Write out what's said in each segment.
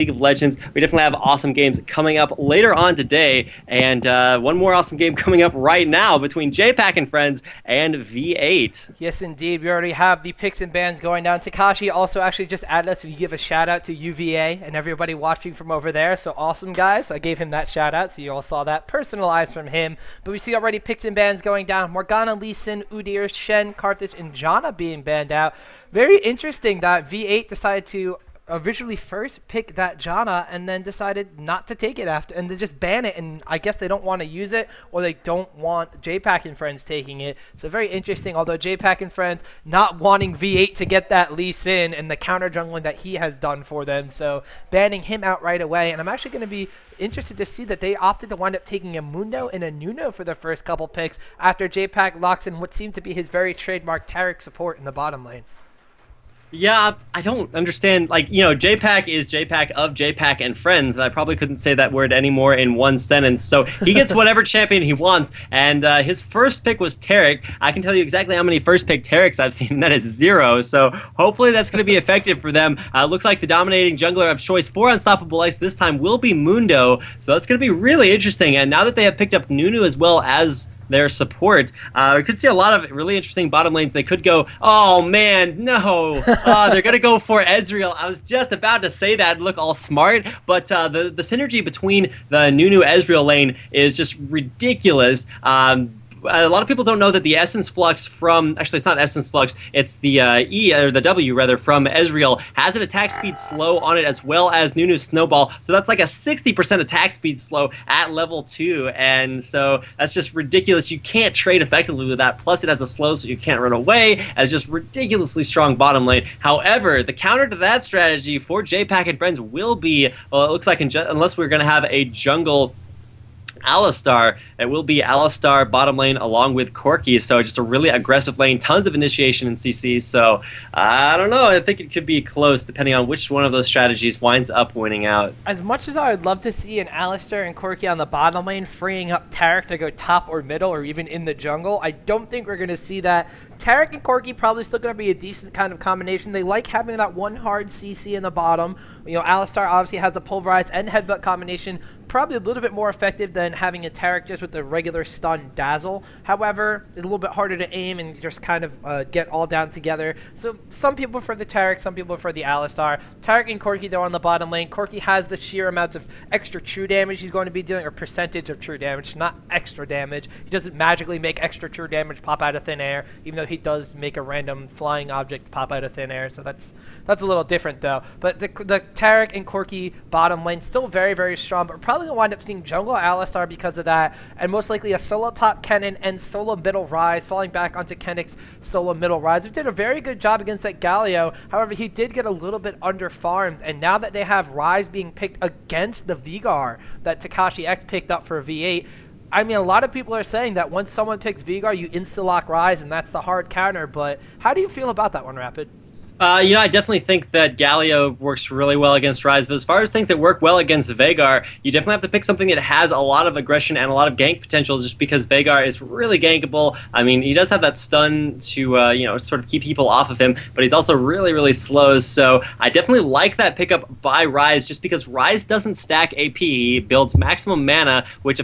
League of Legends. We definitely have awesome games coming up later on today, and one more awesome game coming up right now between Jpak and Friends and V8. Yes, indeed. We already have the picks and bans going down. Takashi also actually just added us. We give a shout out to UVA and everybody watching from over there. So awesome, guys. I gave him that shout out, so you all saw that personalized from him. But we see already picks and bans going down. Morgana, Lee Sin, Udyr, Shen, Karthus, and Janna being banned out. Very interesting that V8 decided to originally first pick that Janna and then decided not to take it after and to just ban it, and I guess they don't want to use it or they don't want Jpak and Friends taking it. So very interesting, although Jpak and Friends not wanting V8 to get that Lee Sin and the counter jungling that he has done for them, so banning him out right away. And I'm actually going to be interested to see that they opted to wind up taking a Mundo and a Nuno for the first couple picks after Jpak locks in what seemed to be his very trademark Taric support in the bottom lane. Yeah, I don't understand. Like, Jpak is Jpak of Jpak and Friends, and I probably couldn't say that word anymore in one sentence. So he gets whatever champion he wants, and his first pick was Taric. I can tell you exactly how many first pick Tarics I've seen, and that is 0. So hopefully that's going to be effective for them. Looks like the dominating jungler of choice for Unstoppable Ice this time will be Mundo, so that's going to be really interesting. And now that they have picked up Nunu as well as their support, we could see a lot of really interesting bottom lanes. They could go, oh man, no, they're gonna go for Ezreal. I was just about to say that, look all smart, but the synergy between the Nunu Ezreal lane is just ridiculous. A lot of people don't know that the Essence Flux from, actually it's not Essence Flux, it's the E, or the W rather, from Ezreal has an attack speed slow on it as well as Nunu's Snowball, so that's like a 60% attack speed slow at level 2, and so that's just ridiculous. You can't trade effectively with that, plus it has a slow so you can't run away, as just ridiculously strong bottom lane. However, the counter to that strategy for Jpak and Friends will be, well, it looks like unless we're going to have a jungle Alistar, it will be Alistar bottom lane along with Corki, so just a really aggressive lane, tons of initiation in CC, so I don't know, I think it could be close depending on which one of those strategies winds up winning out. As much as I would love to see an Alistar and Corki on the bottom lane freeing up Taric to go top or middle or even in the jungle, I don't think we're going to see that. Taric and Corki probably still going to be a decent kind of combination. They like having that one hard CC in the bottom. Alistar obviously has a pulverize and headbutt combination, probably a little bit more effective than having a Taric just with the regular stun dazzle. However, it's a little bit harder to aim and just kind of get all down together. So some people prefer the Taric, some people prefer the Alistar. Taric and Corki though on the bottom lane. Corki has the sheer amounts of extra true damage he's going to be dealing, or percentage of true damage, not extra damage. He doesn't magically make extra true damage pop out of thin air, even though he does make a random flying object pop out of thin air, so that's a little different though. But the Taric and Corki bottom lane still very, very strong, but we're probably going to wind up seeing jungle Alistar because of that, and most likely a solo top Kennen and solo middle Ryze, falling back onto Kenneck's solo middle Ryze, who did a very good job against that Galio. However, he did get a little bit under-farmed, and now that they have Ryze being picked against the Vigar that Takashi X picked up for V8, I mean, a lot of people are saying that once someone picks Vigar, you insta-lock Ryze, and that's the hard counter, but how do you feel about that one, Rapid? I definitely think that Galio works really well against Ryze, but as far as things that work well against Veigar, you definitely have to pick something that has a lot of aggression and a lot of gank potential, just because Veigar is really gankable. I mean, he does have that stun to, sort of keep people off of him, but he's also really, really slow, so I definitely like that pickup by Ryze, just because Ryze doesn't stack AP. He builds maximum mana, which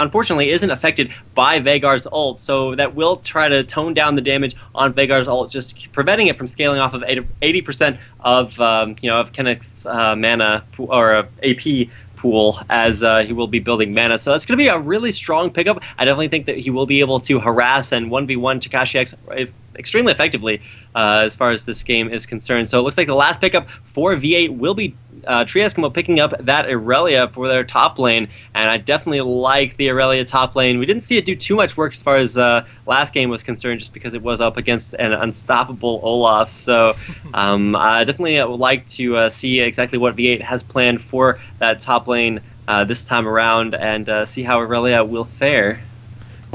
unfortunately isn't affected by Veigar's ult, so that will try to tone down the damage on Veigar's ult, just preventing it from scaling off of 80% of of Kenneck's mana or AP pool, as he will be building mana. So that's going to be a really strong pickup. I definitely think that he will be able to harass and 1v1 Takashi X extremely effectively as far as this game is concerned. So it looks like the last pickup for V8 will be Trieskimo picking up that Irelia for their top lane, and I definitely like the Irelia top lane. We didn't see it do too much work as far as last game was concerned, just because it was up against an unstoppable Olaf. So I definitely would like to see exactly what V8 has planned for that top lane this time around, and see how Irelia will fare.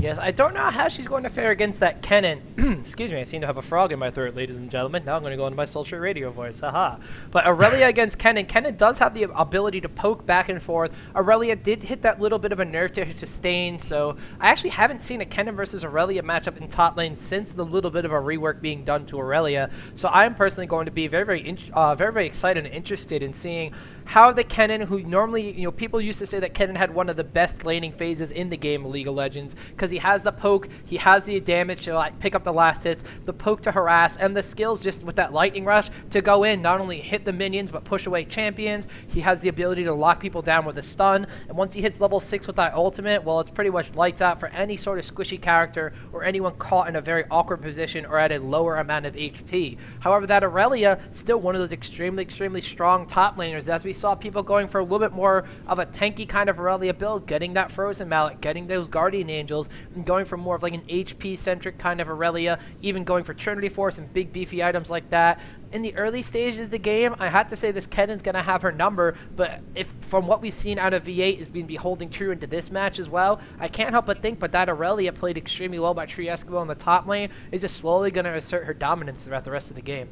Yes, I don't know how she's going to fare against that Kennen. Excuse me, I seem to have a frog in my throat, ladies and gentlemen. Now I'm going to go into my sultry radio voice, haha. But Irelia against Kennen. Kennen does have the ability to poke back and forth. Irelia did hit that little bit of a nerf to her sustain, so I actually haven't seen a Kennen versus Irelia matchup in top lane since the little bit of a rework being done to Irelia. So I am personally going to be very, very excited and interested in seeing how the Kennen, who normally, people used to say that Kennen had one of the best laning phases in the game of League of Legends, because he has the poke, he has the damage to pick up the last hits, the poke to harass, and the skills just with that lightning rush to go in, not only hit the minions, but push away champions. He has the ability to lock people down with a stun, and once he hits level 6 with that ultimate, well, it's pretty much lights out for any sort of squishy character or anyone caught in a very awkward position or at a lower amount of HP. However, that Aurelia, still one of those extremely strong top laners, as we saw people going for a little bit more of a tanky kind of Aurelia build, getting that Frozen Mallet, getting those Guardian Angels, and going for more of like an HP-centric kind of Aurelia, even going for Trinity Force and big beefy items like that. In the early stages of the game, I have to say this Kennen's going to have her number, but if from what we've seen out of V8 is going to be holding true into this match as well, I can't help but think that Aurelia played extremely well by Triesco in the top lane is just slowly going to assert her dominance throughout the rest of the game.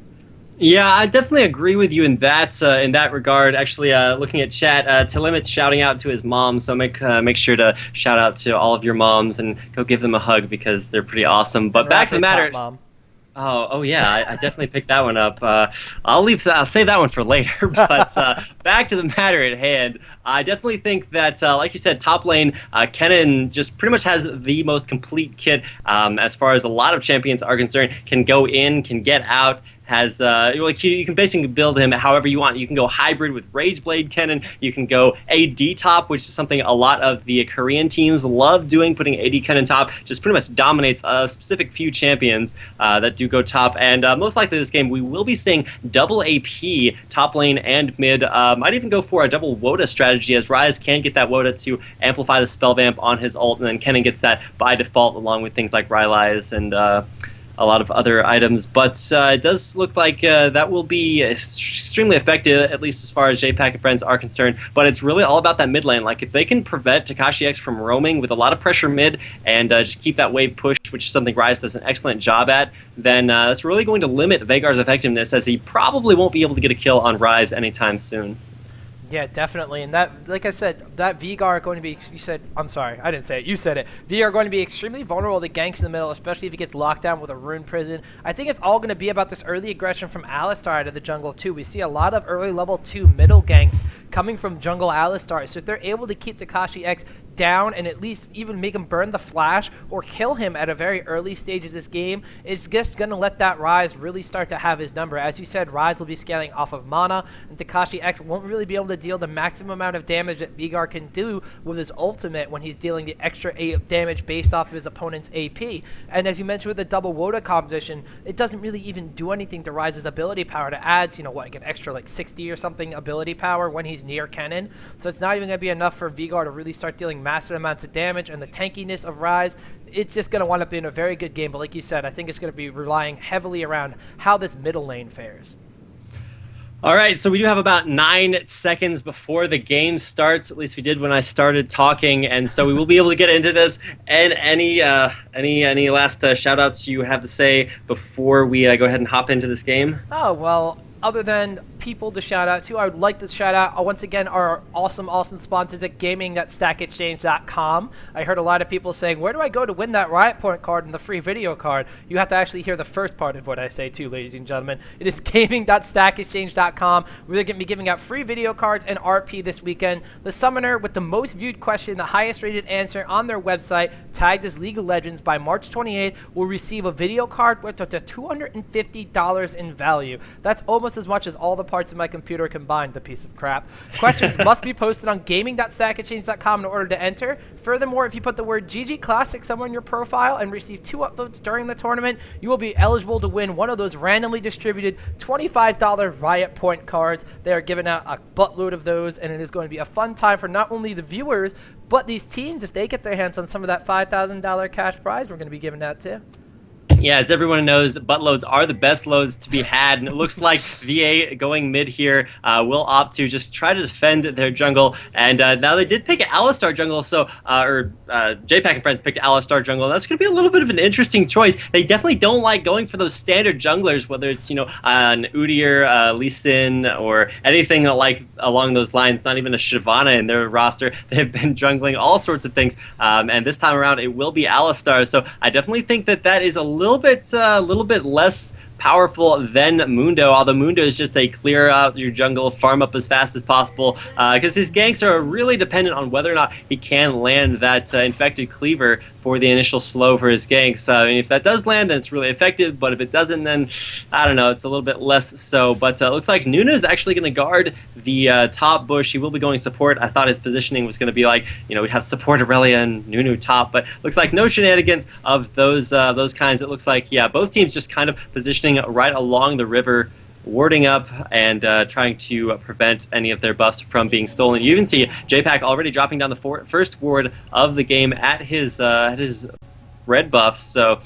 Yeah, I definitely agree with you in that regard. Actually, looking at chat, Tilimit's shouting out to his mom, so make sure to shout out to all of your moms and go give them a hug because they're pretty awesome. But back to the matter. Mom. Oh yeah, I definitely picked that one up. I'll save that one for later. But back to the matter at hand, I definitely think that, like you said, top lane, Kennen just pretty much has the most complete kit as far as a lot of champions are concerned. Can go in, can get out. Has you can basically build him however you want. You can go hybrid with Rageblade Kennen. You can go AD top, which is something a lot of the Korean teams love doing. Putting AD Kennen top just pretty much dominates a specific few champions that do go top. And most likely this game we will be seeing double AP top lane and mid. Might even go for a double Woda strategy, as Ryze can get that Woda to amplify the spell vamp on his ult, and then Kennen gets that by default along with things like Rylai's and a lot of other items, but it does look like that will be extremely effective, at least as far as Jpak and friends are concerned. But it's really all about that mid lane. Like, if they can prevent Takashi X from roaming with a lot of pressure mid and just keep that wave push, which is something Ryze does an excellent job at, then that's really going to limit Veigar's effectiveness, as he probably won't be able to get a kill on Ryze anytime soon. Yeah, definitely. And that, like I said, that Veigar are going to be, I'm sorry, I didn't say it, you said it. Veigar are going to be extremely vulnerable to ganks in the middle, especially if he gets locked down with a rune prison. I think it's all going to be about this early aggression from Alistar out of the jungle too. We see a lot of early level 2 middle ganks coming from jungle Alistar. So if they're able to keep Takashi X down and at least even make him burn the flash or kill him at a very early stage of this game, it's just going to let that Ryze really start to have his number. As you said, Ryze will be scaling off of mana, and Takashi X won't really be able to deal the maximum amount of damage that Veigar can do with his ultimate when he's dealing the extra damage based off of his opponent's AP. And as you mentioned with the double Woda composition, it doesn't really even do anything to Ryze's ability power to add, like an extra 60 or something ability power when he's near Kennen. So it's not even going to be enough for Veigar to really start dealing massive amounts of damage, and the tankiness of Ryze, it's just going to wind up being a very good game. But like you said, I think it's going to be relying heavily around how this middle lane fares. All right, so we do have about 9 seconds before the game starts. At least we did when I started talking, and so we will be able to get into this. And any last shout-outs you have to say before we go ahead and hop into this game? Oh, well, other than people to shout out to, I would like to shout out once again our awesome sponsors at gaming.stackexchange.com. I heard a lot of people saying, where do I go to win that Riot Point card and the free video card? You have to actually hear the first part of what I say too, ladies and gentlemen. It is gaming.stackexchange.com. We're going to be giving out free video cards and RP this weekend. The summoner with the most viewed question, the highest rated answer on their website, tagged as League of Legends by March 28th, will receive a video card worth up to $250 in value. That's almost as much as all the parts of my computer combined, the piece of crap. Questions must be posted on gaming.stackexchange.com in order to enter. Furthermore, if you put the word ggClassic somewhere in your profile and receive 2 upvotes during the tournament, you will be eligible to win one of those randomly distributed $25 Riot Point cards. They are giving out a buttload of those, and it is going to be a fun time for not only the viewers, but these teams, if they get their hands on some of that $5,000 cash prize, we're going to be giving that too. Yeah, as everyone knows, butt loads are the best loads to be had, and it looks like VA going mid here will opt to just try to defend their jungle. And now they did pick Alistar jungle, so Jpak and friends picked Alistar jungle. That's going to be a little bit of an interesting choice. They definitely don't like going for those standard junglers, whether it's an Udyr, Lee Sin, or anything like along those lines. Not even a Shyvana in their roster. They've been jungling all sorts of things, and this time around it will be Alistar. So I definitely think that is a little bit less powerful than Mundo, although Mundo is just a clear out your jungle, farm up as fast as possible, because his ganks are really dependent on whether or not he can land that infected cleaver for the initial slow for his ganks. And if that does land, then it's really effective, but if it doesn't, then I don't know, it's a little bit less so. But it looks like Nunu is actually going to guard the top bush. He will be going support. I thought his positioning was going to be like, we'd have support Aurelia and Nunu top, but looks like no shenanigans of those kinds. It looks like, yeah, both teams just kind of positioning right along the river, warding up and trying to prevent any of their buffs from being stolen. You even see Jpak already dropping down the first ward of the game at his red buff. So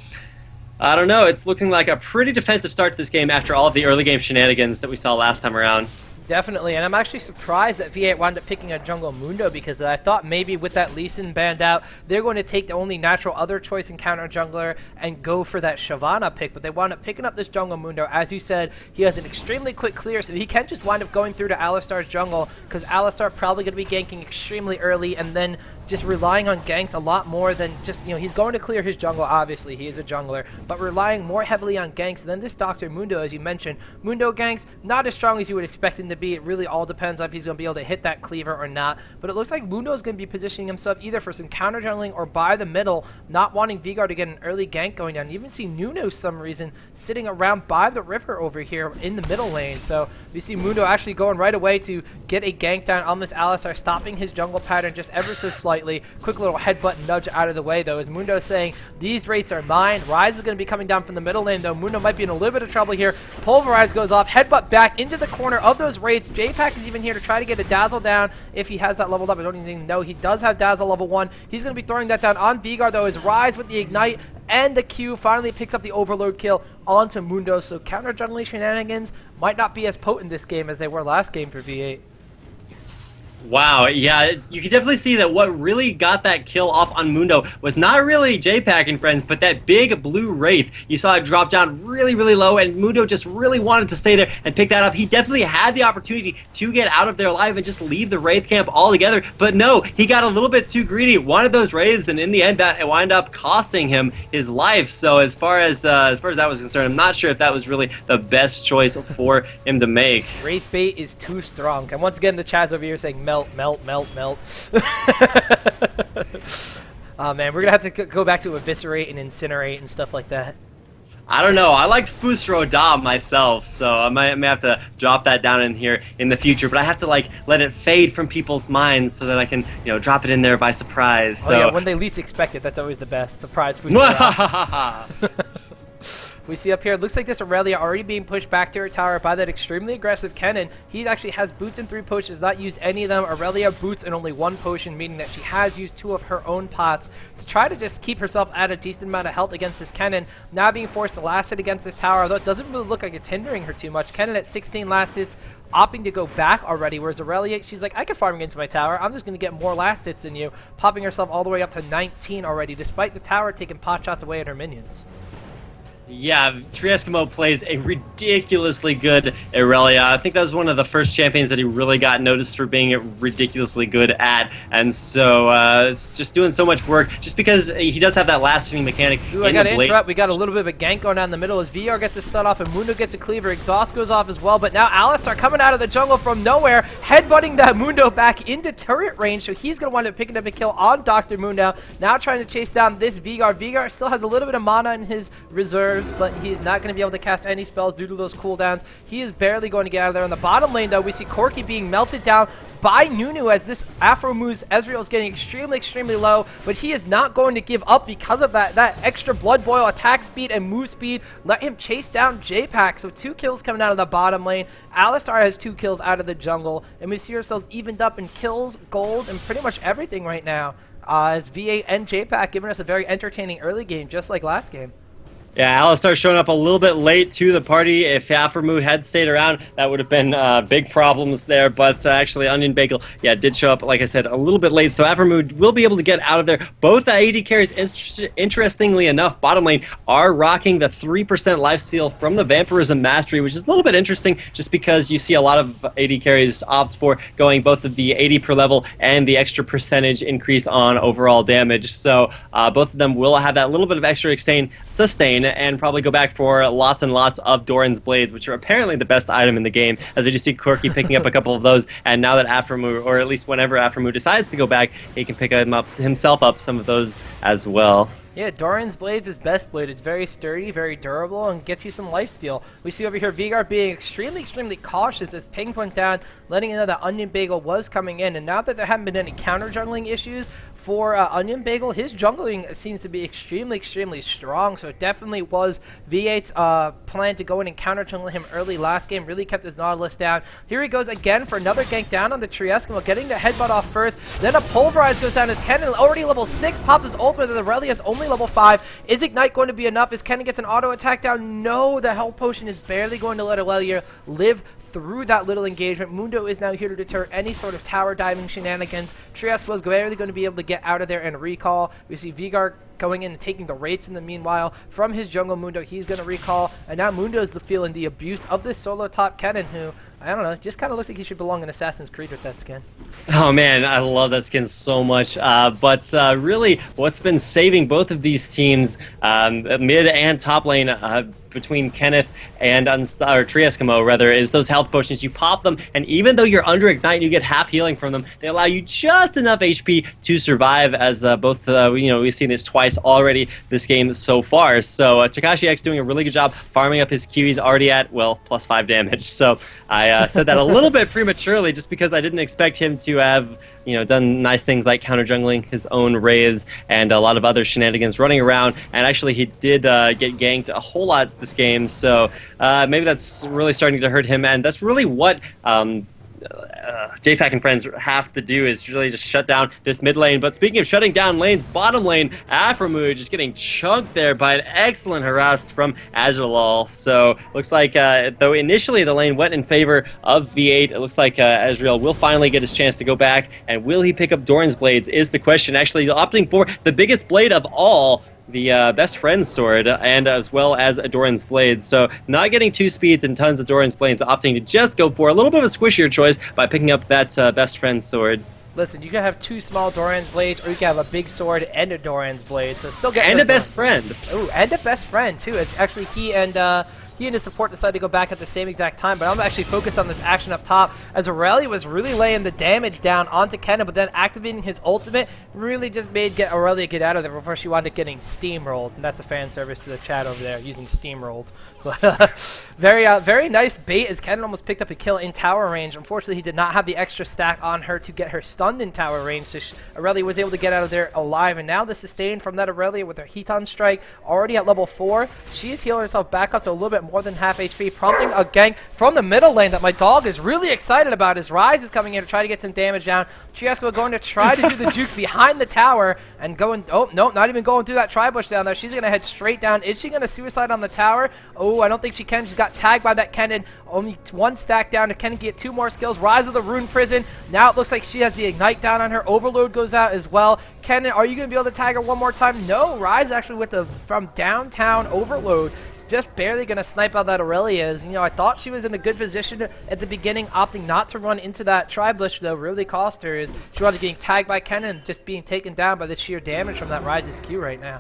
I don't know. It's looking like a pretty defensive start to this game after all of the early game shenanigans that we saw last time around. Definitely, and I'm actually surprised that V8 wound up picking a jungle Mundo, because I thought maybe with that Lee Sin banned out, they're going to take the only natural other choice in counter jungler and go for that Shyvana pick, but they wound up picking up this jungle Mundo. As you said, he has an extremely quick clear, so he can just wind up going through to Alistar's jungle, because Alistar probably going to be ganking extremely early and then just relying on ganks a lot more than just, he's going to clear his jungle, obviously, he is a jungler, but relying more heavily on ganks than this Dr. Mundo, as you mentioned. Mundo ganks, not as strong as you would expect him to be. It really all depends on if he's going to be able to hit that cleaver or not, but it looks like Mundo is going to be positioning himself either for some counter jungling or by the middle, not wanting Vigard to get an early gank going down. You even see Nuno, for some reason, sitting around by the river over here in the middle lane, so we see Mundo actually going right away to get a gank down on this Alistar, stopping his jungle pattern just ever so slightly. Quick little headbutt nudge out of the way, though, as Mundo saying, these rates are mine. Rise is going to be coming down from the middle lane, though. Mundo might be in a little bit of trouble here. Pulverize goes off, headbutt back into the corner of those rates. Jpak is even here to try to get a Dazzle down if he has that leveled up. I don't even know. He does have Dazzle level 1. He's going to be throwing that down on Vigard, though, as Rise with the Ignite and the Q finally picks up the Overload kill onto Mundo, so counter jungling shenanigans might not be as potent this game as they were last game for V8. Wow, yeah, you can definitely see that what really got that kill off on Mundo was not really Jpak and friends, but that big blue Wraith. You saw it drop down really, really low, and Mundo just really wanted to stay there and pick that up. He definitely had the opportunity to get out of there alive and just leave the Wraith camp altogether, but no, he got a little bit too greedy, wanted those Wraiths, and in the end, that wound up costing him his life. So as far as that was concerned, I'm not sure if that was really the best choice for him to make. Wraith bait is too strong, and once again, the Chad's over here saying, melt, melt, melt, melt. Oh man, we're gonna have to go back to eviscerate and incinerate and stuff like that. I don't know. I liked Fusro Da myself, so I may have to drop that down in here in the future. But I have to let it fade from people's minds so that I can drop it in there by surprise. So yeah, when they least expect it, that's always the best surprise. Fusro Da. We see up here, it looks like this Aurelia already being pushed back to her tower by that extremely aggressive Kennen. He actually has boots and 3 potions, not used any of them. Aurelia boots and only 1 potion, meaning that she has used 2 of her own pots to try to just keep herself at a decent amount of health against this Kennen. Now being forced to last hit against this tower, although it doesn't really look like it's hindering her too much. Kennen at 16 last hits, opting to go back already, whereas Aurelia, she's like, I can farm against my tower. I'm just going to get more last hits than you, popping herself all the way up to 19 already, despite the tower taking pot shots away at her minions. Yeah, Trieskimo plays a ridiculously good Aurelia. I think that was one of the first champions that he really got noticed for being ridiculously good at, and so it's just doing so much work, just because he does have that last hitting mechanic. Ooh, I gotta interrupt. We got a little bit of a gank going down the middle as VR gets a stun off and Mundo gets a cleaver. Exhaust goes off as well, but now Alistar coming out of the jungle from nowhere, headbutting that Mundo back into turret range, so he's gonna wind up picking up a kill on Dr. Mundo. Now trying to chase down this Vigard. Vigard still has a little bit of mana in his reserve, but he's not going to be able to cast any spells due to those cooldowns. He is barely going to get out of there. On the bottom lane, though, we see Corki being melted down by Nunu as this Afro moves. Ezreal is getting extremely, extremely low, but he is not going to give up because of that extra blood boil attack speed and move speed. Let him chase down Jpak. So 2 kills coming out of the bottom lane. Alistar has 2 kills out of the jungle, and we see ourselves evened up in kills, gold, and pretty much everything right now. As V8 and Jpak giving us a very entertaining early game, just like last game. Yeah, Alistar showing up a little bit late to the party. If Aframu had stayed around, that would have been big problems there. But actually, Onion Bagel, yeah, did show up, like I said, a little bit late. So Aframu will be able to get out of there. Both AD carries, interestingly enough, bottom lane, are rocking the 3% lifesteal from the Vampirism Mastery, which is a little bit interesting just because you see a lot of AD carries opt for going both of the 80 per level and the extra percentage increase on overall damage. So both of them will have that little bit of extra sustain. and probably go back for lots and lots of Doran's Blades, which are apparently the best item in the game, as we just see Corki picking up a couple of those, and now that Aphromoo, or at least whenever Aphromoo decides to go back, he can pick himself up some of those as well. Yeah, Doran's Blades is best blade. It's very sturdy, very durable, and gets you some lifesteal. We see over here Veigar being extremely cautious as pings went down, letting you know that Onion Bagel was coming in. And now that there haven't been any counter jungling issues for Onion Bagel, his jungling seems to be extremely strong. So it definitely was V8's plan to go in and counter jungle him early last game. Really kept his Nautilus down. Here he goes again for another gank down on the tree Eskimo, getting the headbutt off first. Then a Pulverize goes down as Kennen, already level 6, pops his ultimate, and the Relia's only level 5. Is Ignite going to be enough? As Kennen gets an auto attack down? No, the Health Potion is barely going to let Aurelia live through that little engagement. Mundo is now here to deter any sort of tower diving shenanigans. Trias was barely going to be able to get out of there and recall. We see Veigar going in and taking the rates in the meanwhile. From his jungle, Mundo, he's going to recall. And now Mundo is feeling the abuse of this solo top Kennen, who, I don't know, just kind of looks like he should belong in Assassin's Creed with that skin. Oh man, I love that skin so much. But really, what's been saving both of these teams, mid and top lane, between Kenneth and Tree Eskimo rather, is those health potions. You pop them, and even though you're under Ignite and you get half healing from them, they allow you just enough HP to survive, as both, we've seen this twice already this game so far. So Takashi X doing a really good job farming up his Q. He's already at, well, +5 damage. So I said that a little bit prematurely just because I didn't expect him to have, done nice things like counter jungling his own Rays and a lot of other shenanigans running around. And actually, he did get ganked a whole lot this game, so maybe that's really starting to hurt him, and that's really what Jpak and friends have to do, is really just shut down this mid lane. But speaking of shutting down lanes, bottom lane, Aphromoo just getting chunked there by an excellent harass from Azrael. So looks like, though initially the lane went in favor of V8, it looks like Azrael will finally get his chance to go back, and will he pick up Doran's Blades is the question. Actually opting for the biggest blade of all, the best friend's sword, and as well as a Doran's Blade. So not getting 2 speeds and tons of Doran's Blades, opting to just go for a little bit of a squishier choice by picking up that best friend's sword. Listen, you can have 2 small Doran's Blades, or you can have a big sword and a Doran's Blade, so still get... And a best friend. Ooh, and a best friend, too. It's actually he and his support decided to go back at the same exact time, but I'm actually focused on this action up top, as Aurelia was really laying the damage down onto Kennen, but then activating his ultimate really just made Aurelia get out of there before she wound up getting steamrolled, and that's a fan service to the chat over there, using steamrolled. Very nice bait, as Kennen almost picked up a kill in tower range. Unfortunately, he did not have the extra stack on her to get her stunned in tower range, so Aurelia was able to get out of there alive, and now the sustain from that Aurelia with her Heaton Strike already at level 4. She's healing herself back up to a little bit more than half HP, prompting a gank from the middle lane that my dog is really excited about, as Rise is coming in to try to get some damage down. Triesco going to try to do the juke behind the tower, and going, oh, no, not even going through that tri-bush down there. She's going to head straight down. Is she going to suicide on the tower? Oh, I don't think she can. She's got tagged by that Kennen. Only 1 stack down. Kennen can get 2 more skills. Rise of the Rune Prison. Now it looks like she has the Ignite down on her. Overload goes out as well. Kennen, are you going to be able to tag her one more time? No, Rise actually with the from downtown Overload. Just barely going to snipe out that Aurelia. I thought she was in a good position at the beginning, opting not to run into that tri-bush, though, really cost her. Is she was getting tagged by Kennen and just being taken down by the sheer damage from that Rise's Q right now.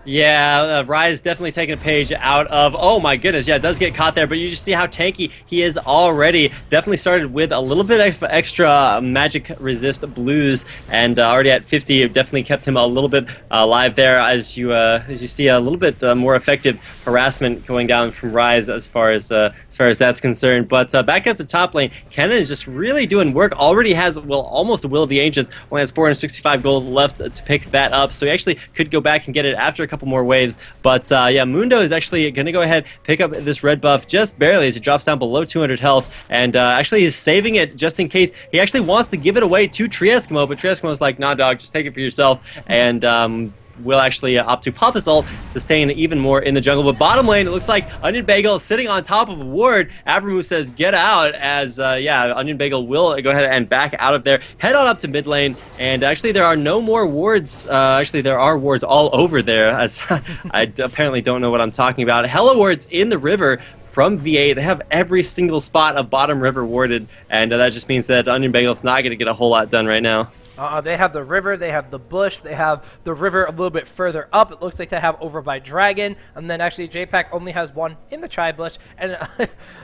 Yeah, Rise definitely taking a page out of, oh my goodness, yeah, it does get caught there, but you just see how tanky he is already. Definitely started with a little bit of extra magic resist blues, and already at 50, it definitely kept him a little bit alive there, as you see a little bit more effective harassment going down from Rise as far as that's concerned. But back up to top lane, Kennen is just really doing work. Already has, well, almost a Will of the Ancients, only has 465 gold left to pick that up, so he actually could go back and get it after a couple more waves. But yeah, Mundo is actually going to go ahead, pick up this red buff just barely as it drops down below 200 health, and actually he's saving it just in case. He actually wants to give it away to Tree Eskimo, but Tree Eskimo's like, nah dog, just take it for yourself, and will actually opt to pop his ult, sustain even more in the jungle. But bottom lane, it looks like Onion Bagel is sitting on top of a ward. Aphromoo says, get out, as, yeah, Onion Bagel will go ahead and back out of there. Head on up to mid lane, and actually there are no more wards. Actually, there are wards all over there, as I apparently don't know what I'm talking about. Hella wards in the river from V8. They have every single spot of bottom river warded, and that just means that Onion Bagel's not going to get a whole lot done right now. They have the river, they have the bush, they have the river a little bit further up. It looks like they have over by Dragon, and then actually Jpak only has one in the tri-bush, and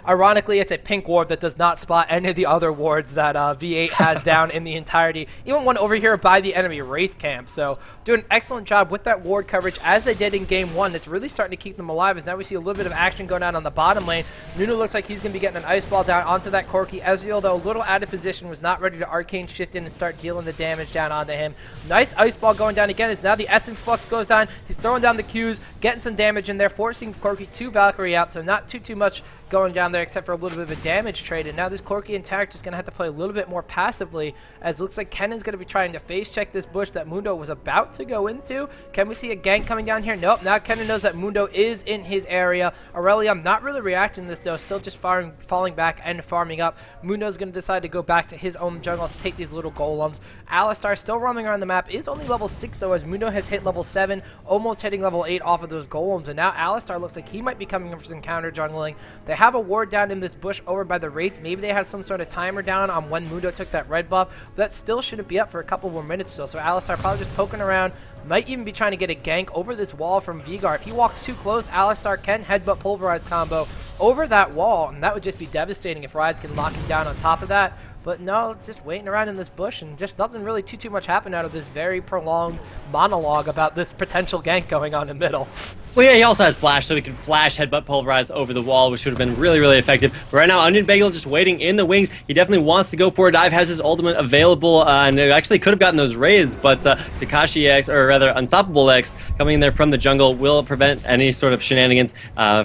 ironically it's a pink ward that does not spot any of the other wards that V8 has down in the entirety. Even one over here by the enemy Wraith camp, so doing an excellent job with that ward coverage as they did in game 1. It's really starting to keep them alive as now we see a little bit of action going on the bottom lane. Nunu looks like he's going to be getting an ice ball down onto that Corki. Ezreal, though, a little out of position, was not ready to arcane shift in and start dealing the damage down onto him. Nice ice ball going down again as now the Essence Flux goes down. He's throwing down the Qs, getting some damage in there, forcing Corki to Valkyrie out, so not too much going down there except for a little bit of a damage trade. And now this Corki and Tarek just going to have to play a little bit more passively, as it looks like Kennan's going to be trying to face check this bush that Mundo was about to go into. Can we see a gank coming down here? Nope. Now Kennan knows that Mundo is in his area. Aurelion not really reacting to this though, still just falling back and farming up. Mundo's going to decide to go back to his own jungle to take these little golems. Alistar still roaming around the map, is only level 6 though, as Mundo has hit level 7, almost hitting level 8 off of those golems. And now Alistar looks like he might be coming in for some counter jungling. They have a ward down in this bush over by the Wraiths. Maybe they have some sort of timer down on when Mundo took that red buff. That still shouldn't be up for a couple more minutes though, so Alistar probably just poking around. Might even be trying to get a gank over this wall from Veigar. If he walks too close, Alistar can headbutt Pulverize combo over that wall, and that would just be devastating if Rise can lock him down on top of that. But no, just waiting around in this bush, and just nothing really too much happened out of this very prolonged monologue about this potential gank going on in middle. Well, yeah, he also has flash, so he can flash, headbutt, pulverize over the wall, which would have been really effective. But right now, Onion Bagel is just waiting in the wings. He definitely wants to go for a dive, has his ultimate available, and actually could have gotten those raids, but Takashi X, or rather Unstoppable X, coming in there from the jungle will prevent any sort of shenanigans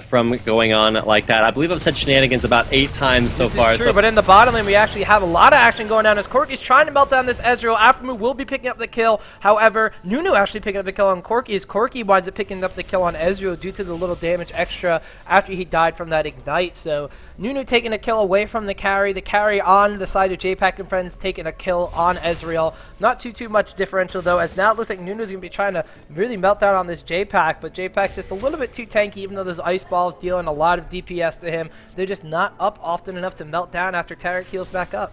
from going on like that. I believe I've said shenanigans about 8 times so far. This is true, but in the bottom lane, we actually have a lot of action going on as Corki's trying to melt down this Ezreal. Aftermoon will be picking up the kill. However, Nunu actually picking up the kill on Corki as Corki winds up picking up the kill on Ezreal due to the little damage extra after he died from that ignite. So Nunu taking a kill away from the carry on the side of Jpak and friends taking a kill on Ezreal. Not too much differential though, as now it looks like Nunu's going to be trying to really melt down on this Jpak, but Jpak's just a little bit too tanky, even though those ice balls dealing a lot of DPS to him. They're just not up often enough to melt down after Tarek heals back up.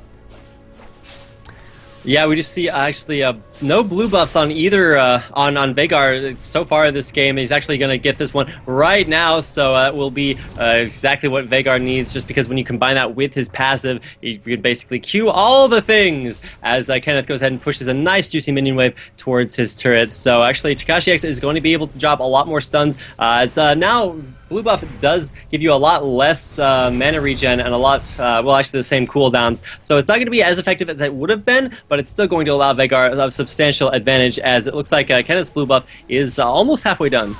Yeah, we just see actually no blue buffs on either on Veigar so far this game. He's actually going to get this one right now, so it will be exactly what Veigar needs, just because when you combine that with his passive, you can basically cue all the things as Kenneth goes ahead and pushes a nice juicy minion wave towards his turrets. So actually Takashi X is going to be able to drop a lot more stuns, as now blue buff does give you a lot less mana regen and a lot, well, actually the same cooldowns. So it's not going to be as effective as it would have been, but it's still going to allow Veigar a substantial advantage, as it looks like Kenneth's blue buff is almost halfway done.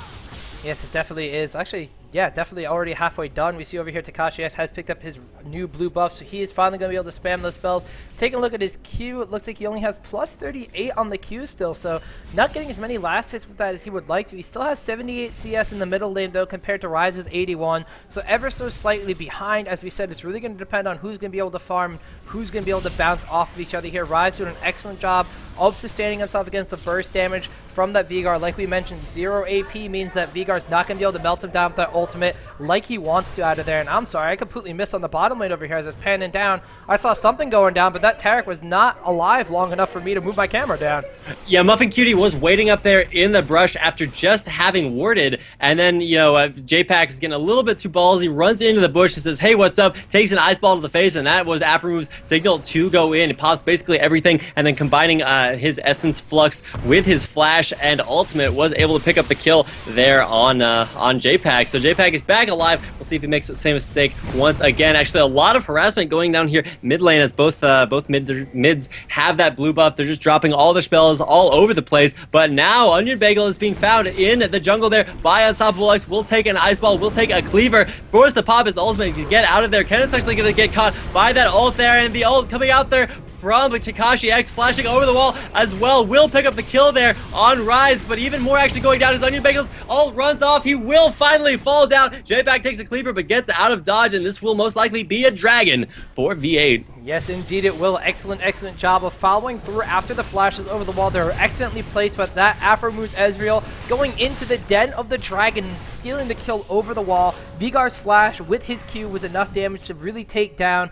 Yes, it definitely is. Actually, yeah, definitely already halfway done. We see over here Takashi X has picked up his new blue buff, so he is finally going to be able to spam those spells. Taking a look at his Q, it looks like he only has plus 38 on the Q still, so not getting as many last hits with that as he would like to. He still has 78 CS in the middle lane, though, compared to Rise's 81, so ever so slightly behind. As we said, it's really going to depend on who's going to be able to farm, who's going to be able to bounce off of each other here. Rise doing an excellent job of sustaining himself against the burst damage from that Veigar. Like we mentioned, 0 AP means that Veigar's not going to be able to melt him down with that ultimate like he wants to out of there. And I'm sorry, I completely missed on the bottom lane over here as it's panning down. I saw something going down, but that Tarek was not alive long enough for me to move my camera down. Yeah, Muffin Cutie was waiting up there in the brush after just having warded, and then, you know, Jpak is getting a little bit too ballsy, runs into the bush and says, hey, what's up, takes an ice ball to the face, and that was Afromove's signal to go in. It pops basically everything, and then combining his Essence Flux with his Flash and Ultimate was able to pick up the kill there on Jpak. So Jpak is back alive. We'll see if he makes the same mistake once again. Actually, a lot of harassment going down here mid lane, as both mids have that blue buff. They're just dropping all their spells all over the place. But now Onion Bagel is being found in the jungle there by Unstoppable X. We'll take an ice ball. We'll take a cleaver. Force to pop his ultimate to get out of there. Kenneth's actually going to get caught by that ult there, and the ult coming out there from Takashi X, flashing over the wall as well. Will pick up the kill there on Rise, but even more action going down as Onion Bagels all runs off. He will finally fall down. Jpak takes a cleaver but gets out of dodge, and this will most likely be a dragon for V8. Yes, indeed it will. Excellent job of following through after the flashes over the wall. They were excellently placed, but that Afromove's Ezreal going into the den of the dragon, stealing the kill over the wall. Veigar's flash with his Q was enough damage to really take down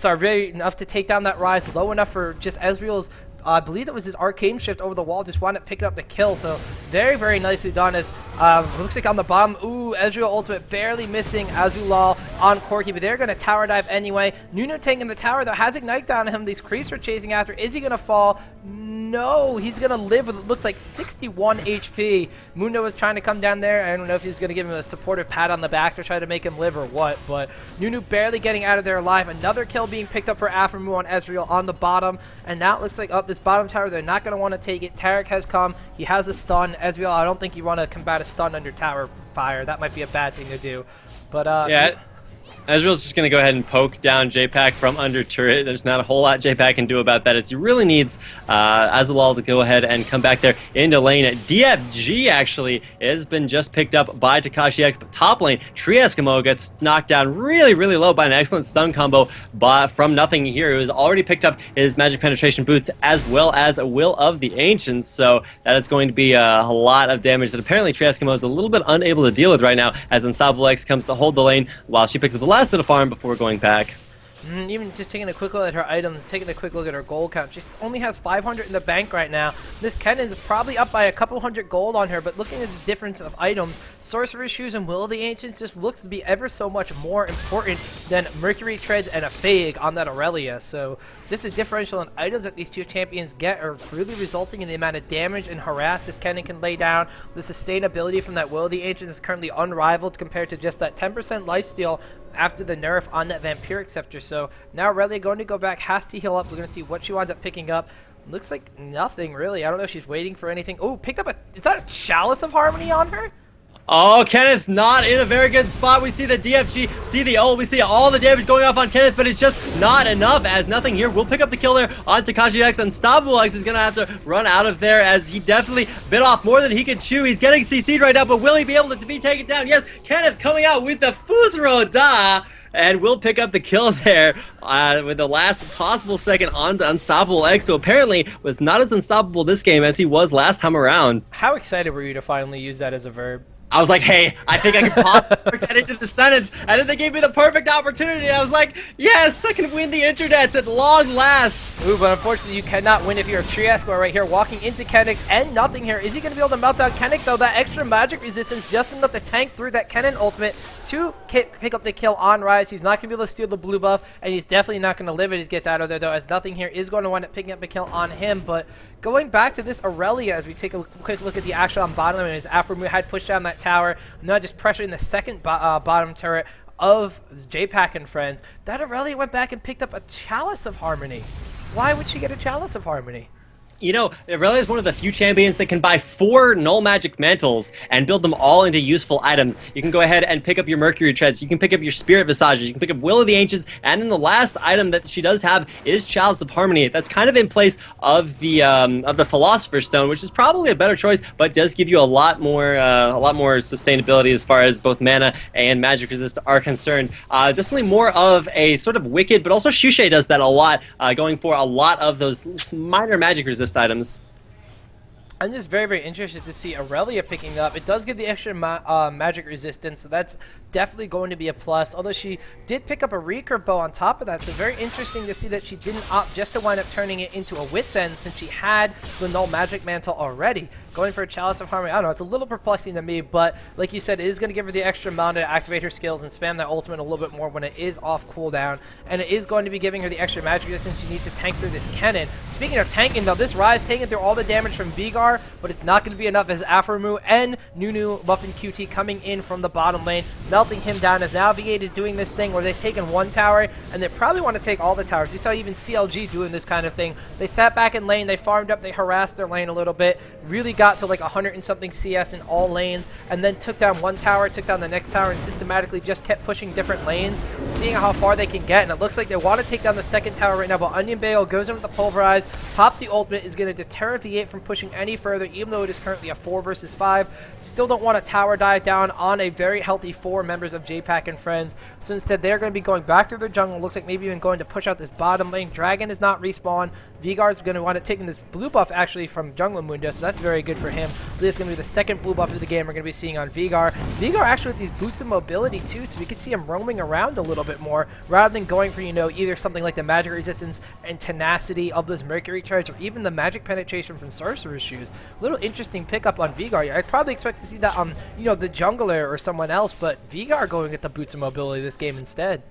really enough to take down that Rise, low enough for just Ezreal's I believe it was his arcane shift over the wall, just wound up picking up the kill. So very, very nicely done. As looks like on the bottom, Ezreal ultimate barely missing Azulal on Corki, but they're going to tower dive anyway. Nunu taking the tower, though, has Ignite down him. These creeps are chasing after. Is he going to fall? No, he's going to live with, it looks like, 61 HP. Mundo was trying to come down there. I don't know if he's going to give him a supportive pat on the back to try to make him live or what, but Nunu barely getting out of there alive. Another kill being picked up for Aphromoo on Ezreal on the bottom, and now it looks like up this bottom tower, they're not going to want to take it. Tarek has come. He has a stun. Ezreal, I don't think you want to combat a stun under tower fire. That might be a bad thing to do. But yeah. Ezreal's just going to go ahead and poke down Jpak from under turret. There's not a whole lot Jpak can do about that, as he really needs Azulal to go ahead and come back there into lane. DFG actually has been just picked up by Takashi X, but top lane, Tree Eskimo gets knocked down really, really low by an excellent stun combo from Nothing here, who has already picked up his magic penetration boots as well as a Will of the Ancients. So that is going to be a lot of damage that apparently Tree Eskimo is a little bit unable to deal with right now, as Unstoppable X comes to hold the lane while she picks up the last of the farm before going back. Even just taking a quick look at her items, taking a quick look at her gold count, she only has 500 in the bank right now. This Kennen is probably up by a couple hundred gold on her, but looking at the difference of items, Sorcerer's Shoes and Will of the Ancients just look to be ever so much more important than Mercury Treads and a Fade on that Aurelia. So just the differential in items that these two champions get are really resulting in the amount of damage and harass this Kennen can lay down. The sustainability from that Will of the Ancients is currently unrivaled compared to just that 10% lifesteal after the nerf on that Vampiric Scepter. So now Aurelia going to go back, has to heal up. We're going to see what she winds up picking up. Looks like nothing, really. I don't know if she's waiting for anything. Oh, picked up is that a Chalice of Harmony on her? Oh, Kenneth's not in a very good spot. We see the DFG, see the ult, we see all the damage going off on Kenneth, but it's just not enough, as Nothing here will pick up the kill there on Takashi X. Unstoppable X is going to have to run out of there, as he definitely bit off more than he could chew. He's getting CC'd right now, but will he be able to be taken down? Yes, Kenneth coming out with the Fusro Da, and will pick up the kill there with the last possible second on to Unstoppable X, who apparently was not as unstoppable this game as he was last time around. How excited were you to finally use that as a verb? I was like, hey, I think I can pop that into the sentence, and then they gave me the perfect opportunity. I was like, yes, I can win the internets at long last. Ooh, but unfortunately you cannot win if you're a Triesco right here, walking into Kennick and Nothing here. Is he going to be able to melt down Kennick, though? That extra magic resistance just enough to tank through that Kennen ultimate to pick up the kill on Rise. He's not going to be able to steal the blue buff, and he's definitely not going to live it. He gets out of there, though, as Nothing here is going to wind up picking up the kill on him. But going back to this Aurelia, as we take a quick look at the action on bottom lane, as Aphromoo had pushed down that tower, now just pressuring the second bottom turret of Jpak and friends, that Aurelia went back and picked up a Chalice of Harmony. Why would she get a Chalice of Harmony? You know, Aurelia is one of the few champions that can buy 4 null magic mantles and build them all into useful items. You can go ahead and pick up your Mercury Treads, you can pick up your Spirit Visages, you can pick up Will of the Ancients, and then the last item that she does have is Chalice of Harmony. That's kind of in place of the Philosopher's Stone, which is probably a better choice, but does give you a lot more sustainability as far as both mana and magic resist are concerned. Definitely more of a sort of wicked, but also Shushay does that a lot, going for a lot of those minor magic resist items. I'm just very, very interested to see Aurelia picking up. It does give the extra magic resistance, so that's definitely going to be a plus. Although she did pick up a recurve bow on top of that, so very interesting to see that she didn't opt just to wind up turning it into a Wit's End, since she had the null magic mantle already. Going for a Chalice of Harmony, I don't know, it's a little perplexing to me, but like you said, it is going to give her the extra amount to activate her skills and spam that ultimate a little bit more when it is off cooldown, and it is going to be giving her the extra magic resistance she needs to tank through this Kennen. Speaking of tanking, though, this Rise taking through all the damage from Vigar, but it's not going to be enough, as Aphromoo and Nunu, Muffin QT coming in from the bottom lane, melting him down, as now V8 is doing this thing where they've taken one tower, and they probably want to take all the towers. You saw even CLG doing this kind of thing. They sat back in lane, they farmed up, they harassed their lane a little bit, really got to like 100 and something CS in all lanes, and then took down one tower, took down the next tower, and systematically just kept pushing different lanes, seeing how far they can get, and it looks like they want to take down the second tower right now, but Onion Bale goes in with the Pulverize, pops the ultimate, is going to deter V8 from pushing any further, even though it is currently a 4 versus 5. Still don't want a tower dive down on a very healthy 4 members of Jpak and friends, so instead they're going to be going back to their jungle. Looks like maybe even going to push out this bottom lane. Dragon is not respawned. Vigar's going to wind up taking this blue buff actually from Jungle Mundo, so that's very good for him. I believe it's going to be the second blue buff of the game we're going to be seeing on Vigar. Vigar actually with these boots of mobility too, so we can see him roaming around a little bit more rather than going for, either something like the magic resistance and tenacity of those Mercury charge or even the magic penetration from Sorcerer's Shoes. A little interesting pickup on Vigar. I'd probably expect to see that on, the jungler or someone else, but Vigar going at the boots of mobility this game instead.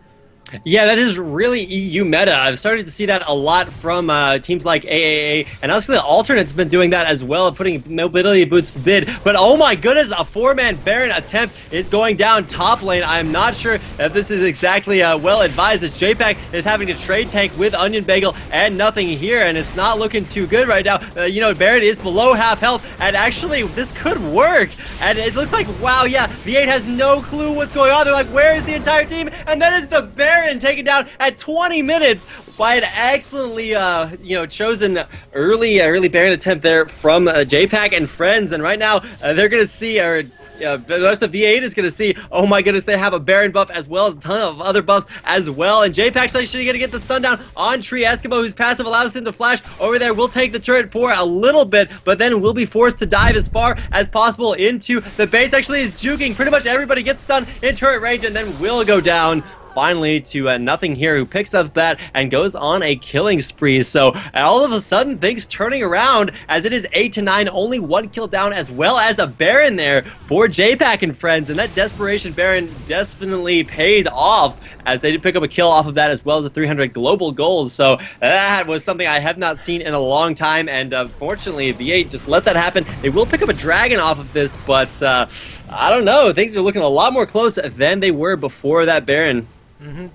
Yeah, that is really EU meta. I've started to see that a lot from teams like AAA, and honestly, the Alternate's been doing that as well, putting mobility boots mid. But oh my goodness, a 4-man Baron attempt is going down top lane. I'm not sure if this is exactly well advised, as Jpak is having to trade tank with Onion Bagel and nothing here, and it's not looking too good right now. Baron is below half health, and actually, this could work. And it looks like, wow, yeah, V8 has no clue what's going on. They're like, where is the entire team? And that is the Baron taken down at 20 minutes by an excellently, chosen early Baron attempt there from Jpak and friends. And right now, they're going to see, the rest of V8 is going to see, oh my goodness, they have a Baron buff as well as a ton of other buffs as well. And Jpak's actually going to get the stun down on Tree Eskimo, whose passive allows him to flash over there. We'll take the turret for a little bit, but then we'll be forced to dive as far as possible into the base. Actually is juking. Pretty much everybody gets stunned in turret range, and then will go down finally to nothing here, who picks up that and goes on a killing spree. So all of a sudden things turning around, as it is 8-9, only 1 kill down, as well as a Baron there for Jpak and friends. And that desperation Baron definitely paid off, as they did pick up a kill off of that, as well as the 300 global goals. So that was something I have not seen in a long time, and fortunately V8 just let that happen. They will pick up a dragon off of this, but I don't know, things are looking a lot more close than they were before that Baron.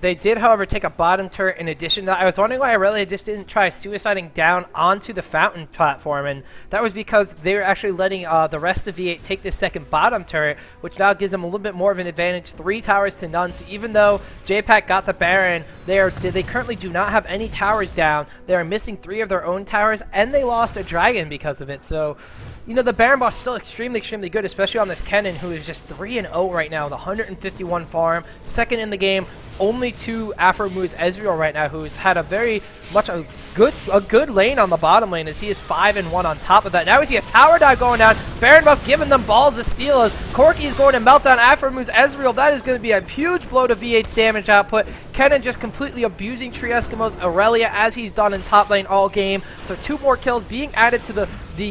They did, however, take a bottom turret in addition to that. I was wondering why Aurelia just didn't try suiciding down onto the fountain platform, and that was because they were actually letting the rest of V8 take the second bottom turret, which now gives them a little bit more of an advantage, 3 towers to none. So even though Jpak got the Baron, they currently do not have any towers down. They are missing 3 of their own towers, and they lost a dragon because of it. So the Baron buff is still extremely good, especially on this Kennen, who is just 3-0 right now with 151 farm, second in the game, only to Afro Moves Ezreal right now, who's had a good lane on the bottom lane, as he is 5-1 on top of that. Now we see a tower dive going down. Baron buff giving them balls to steal, as Corki is going to melt down Afro Moves Ezreal. That is going to be a huge blow to V8's damage output. Kennen just completely abusing Tree Eskimo's Aurelia, as he's done in top lane all game. So 2 more kills being added to the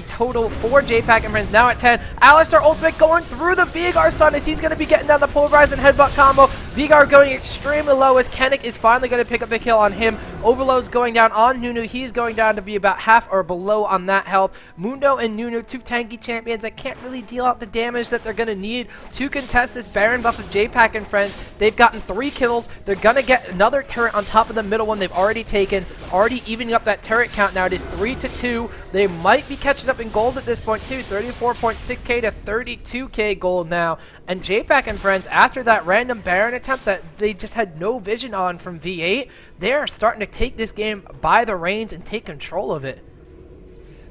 total for Jpak and friends, now at 10. Alistar ultimate going through the Vigar stun, as he's going to be getting down the pulverize and headbutt combo. Vigar going extremely low, as Kennick is finally going to pick up a kill on him. Overload's going down on Nunu. He's going down to be about half or below on that health. Mundo and Nunu, 2 tanky champions that can't really deal out the damage that they're going to need to contest this Baron buff of Jpak and friends. They've gotten 3 kills. They're going to get another turret on top of the middle one they've already taken, already evening up that turret count now. It is 3-2. They might be catching up in gold at this point too, 34.6k to 32k gold now. And Jpak and friends, after that random Baron attempt that they just had no vision on from V8, they are starting to take this game by the reins and take control of it.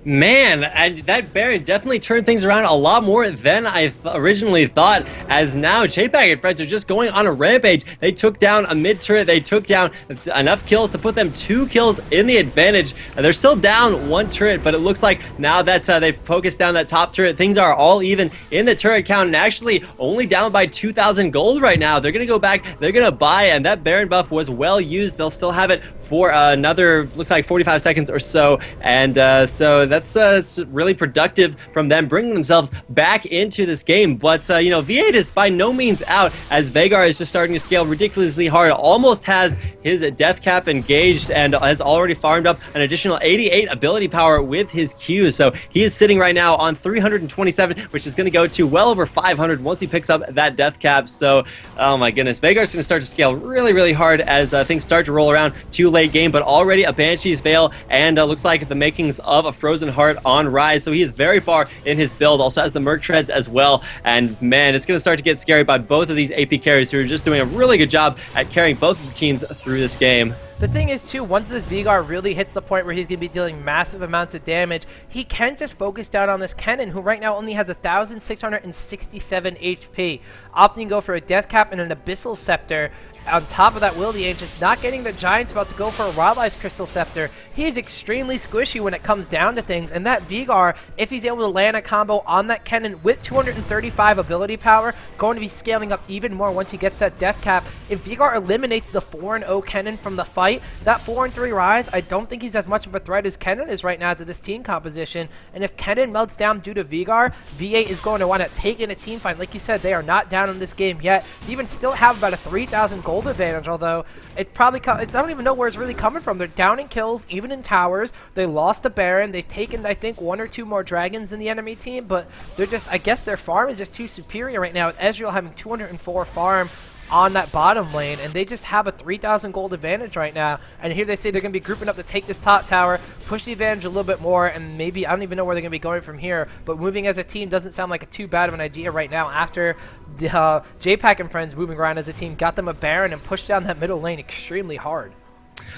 Man, and that Baron definitely turned things around a lot more than I originally thought, as now Jpak and friends are just going on a rampage. They took down a mid turret, they took down enough kills to put them 2 kills in the advantage. They're still down 1 turret, but it looks like now that they've focused down that top turret, things are all even in the turret count, and actually only down by 2,000 gold right now. They're going to go back, they're going to buy, and that Baron buff was well used. They'll still have it for another, looks like 45 seconds or so, and so that's really productive from them, bringing themselves back into this game. But V8 is by no means out, as Veigar is just starting to scale ridiculously hard, almost has his death cap engaged, and has already farmed up an additional 88 ability power with his Qs. So he is sitting right now on 327, which is going to go to well over 500 once he picks up that death cap. So oh my goodness, Veigar's going to start to scale really hard as things start to roll around to late game, but already a Banshee's Veil, and looks like the makings of a Frozen Heart on rise. So he is very far in his build, also has the Merc Treads as well, and man, it's going to start to get scary by both of these AP carries, who are just doing a really good job at carrying both of the teams through this game. The thing is, too, once this Veigar really hits the point where he's going to be dealing massive amounts of damage, he can just focus down on this Kennen, who right now only has 1,667 HP. Opting to go for a Death Cap and an Abyssal Scepter. On top of that, Will the Ancients not getting the Giants, about to go for a Wildlife Crystal Scepter. He is extremely squishy when it comes down to things, and that Veigar, if he's able to land a combo on that Kennen with 235 ability power, going to be scaling up even more once he gets that Death Cap. If Veigar eliminates the 4-0 Kennen from the fight, that 4-3 Rise, I don't think he's as much of a threat as Kennen is right now to this team composition, and if Kennen melts down due to Veigar, V8 is going to want to take in a team fight. Like you said, they are not down in this game yet. They even still have about a 3,000 gold advantage, although it's probably I don't even know where it's really coming from. They're down in kills, even in towers. They lost the Baron. They've taken, I think, 1 or 2 more dragons than the enemy team, but they're just, I guess their farm is just too superior right now, with Ezreal having 204 farm on that bottom lane, and they just have a 3,000 gold advantage right now. And here they say they're going to be grouping up to take this top tower, push the advantage a little bit more, and maybe, I don't even know where they're going to be going from here, but moving as a team doesn't sound like too bad of an idea right now after the Jpak and friends moving around as a team got them a Baron and pushed down that middle lane extremely hard.